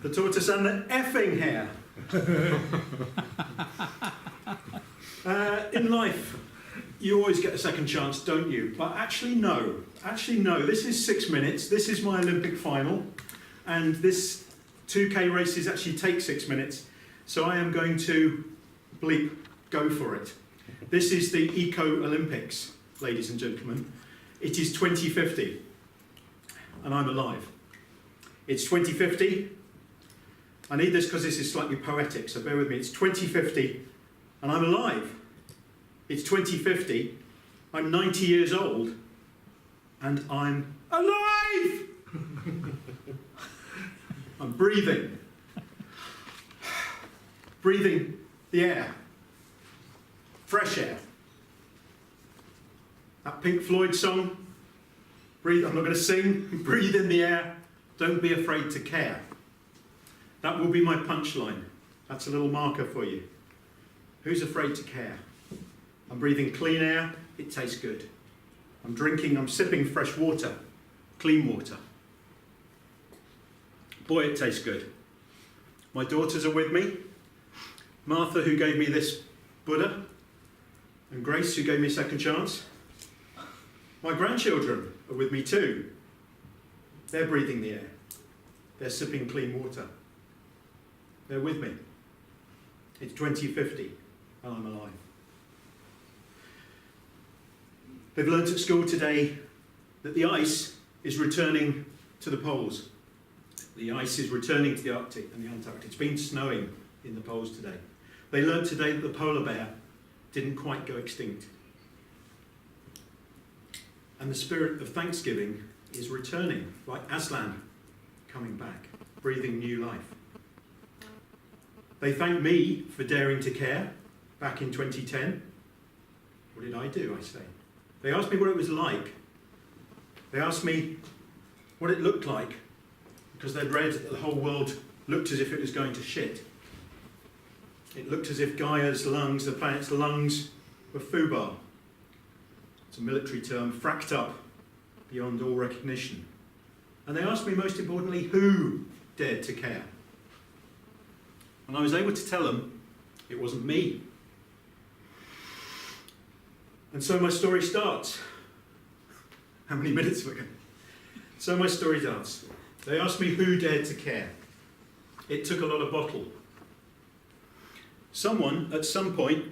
The tortoise and the effing hare. In life, you always get a second chance, don't you? But actually, no. Actually, no. This is 6 minutes. This is my Olympic final. And this 2K races actually take 6 minutes. So I am going to go for it. This is the Eco Olympics, ladies and gentlemen. It is 2050. And I'm alive. It's 2050. I need this because this is slightly poetic, so bear with me. It's 2050 and I'm alive. It's 2050, I'm 90 years old and I'm alive! I'm breathing. Breathing the air. Fresh air. That Pink Floyd song, breathe, I'm not going to sing, breathe in the air, don't be afraid to care. That will be my punchline. That's a little marker for you. Who's afraid to care? I'm breathing clean air, it tastes good. I'm sipping fresh water, clean water. Boy, it tastes good. My daughters are with me. Martha, who gave me this Buddha, and Grace, who gave me a second chance. My grandchildren are with me too. They're breathing the air. They're sipping clean water. They're with me. It's 2050 and I'm alive. They've learnt at school today that the ice is returning to the poles. The ice is returning to the Arctic and the Antarctic. It's been snowing in the poles today. They learnt today that the polar bear didn't quite go extinct. And the spirit of Thanksgiving is returning, like Aslan coming back, breathing new life. They thanked me for daring to care back in 2010. What did I do, I say? They asked me what it was like. They asked me what it looked like, because they'd read that the whole world looked as if it was going to shit. It looked as if Gaia's lungs, the planet's lungs, were foobar. It's a military term, fracked up beyond all recognition. And they asked me, most importantly, who dared to care? And I was able to tell them it wasn't me. And so my story starts. How many minutes have we got? So my story starts. They asked me who dared to care. It took a lot of bottle. Someone, at some point,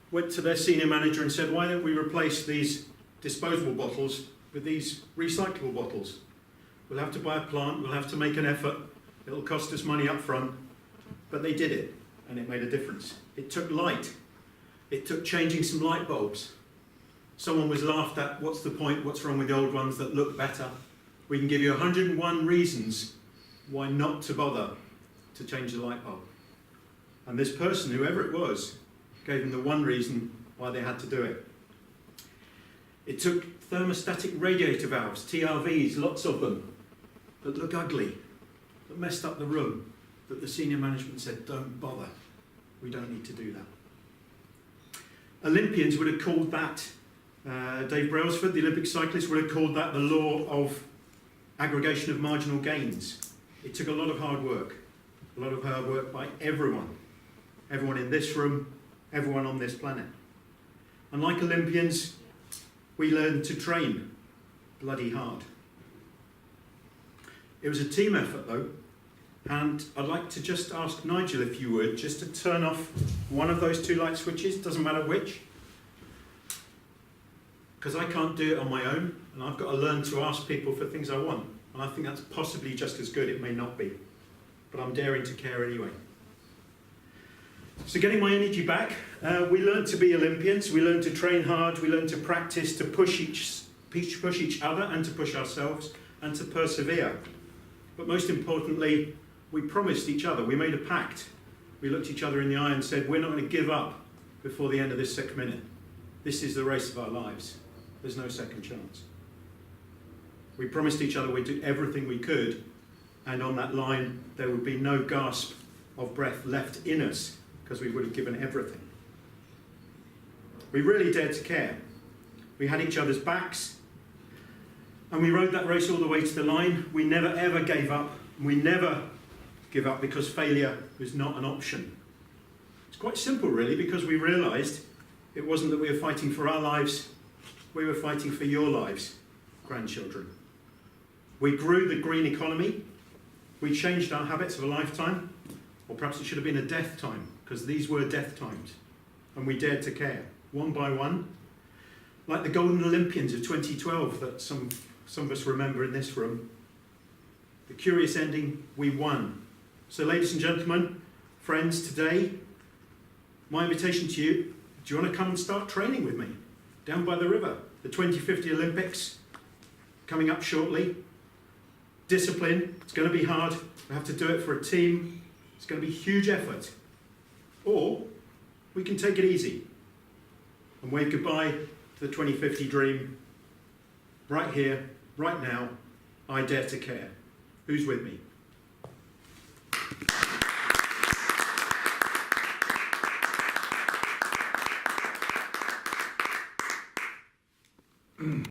went to their senior manager and said, why don't we replace these disposable bottles with these recyclable bottles? We'll have to buy a plant, we'll have to make an effort, it'll cost us money up front. But they did it, and it made a difference. It took light. It took changing some light bulbs. Someone was laughed at, what's the point, what's wrong with the old ones that look better? We can give you 101 reasons why not to bother to change the light bulb. And this person, whoever it was, gave them the one reason why they had to do it. It took thermostatic radiator valves, TRVs, lots of them, that look ugly, that messed up the room, that the senior management said, don't bother, we don't need to do that. Olympians would have called that, Dave Brailsford, the Olympic cyclist, would have called that the law of aggregation of marginal gains. It took a lot of hard work by everyone in this room, everyone on this planet. And like Olympians, we learned to train bloody hard. It was a team effort though, and I'd like to just ask Nigel, if you would, just to turn off one of those two light switches, doesn't matter which, because I can't do it on my own, and I've got to learn to ask people for things I want, and I think that's possibly just as good, it may not be, but I'm daring to care anyway. So getting my energy back, we learned to be Olympians, we learned to train hard, we learned to practice, to push each other and to push ourselves and to persevere. But most importantly, we promised each other, we made a pact. We looked each other in the eye and said, we're not going to give up before the end of this 6 minute. This is the race of our lives. There's no second chance. We promised each other we'd do everything we could, and on that line there would be no gasp of breath left in us, because we would have given everything. We really dared to care. We had each other's backs, and we rode that race all the way to the line. We never ever gave up. We never give up because failure was not an option. It's quite simple really, because we realised it wasn't that we were fighting for our lives, we were fighting for your lives, grandchildren. We grew the green economy, we changed our habits of a lifetime, or perhaps it should have been a death time, because these were death times, and we dared to care, one by one. Like the Golden Olympians of 2012 that some of us remember in this room. The curious ending, we won. So ladies and gentlemen, friends, today, my invitation to you, do you want to come and start training with me? Down by the river, the 2050 Olympics, coming up shortly. Discipline, it's going to be hard. We have to do it for a team. It's going to be huge effort. Or we can take it easy and wave goodbye to the 2050 dream. Right here, right now, I dare to care. Who's with me?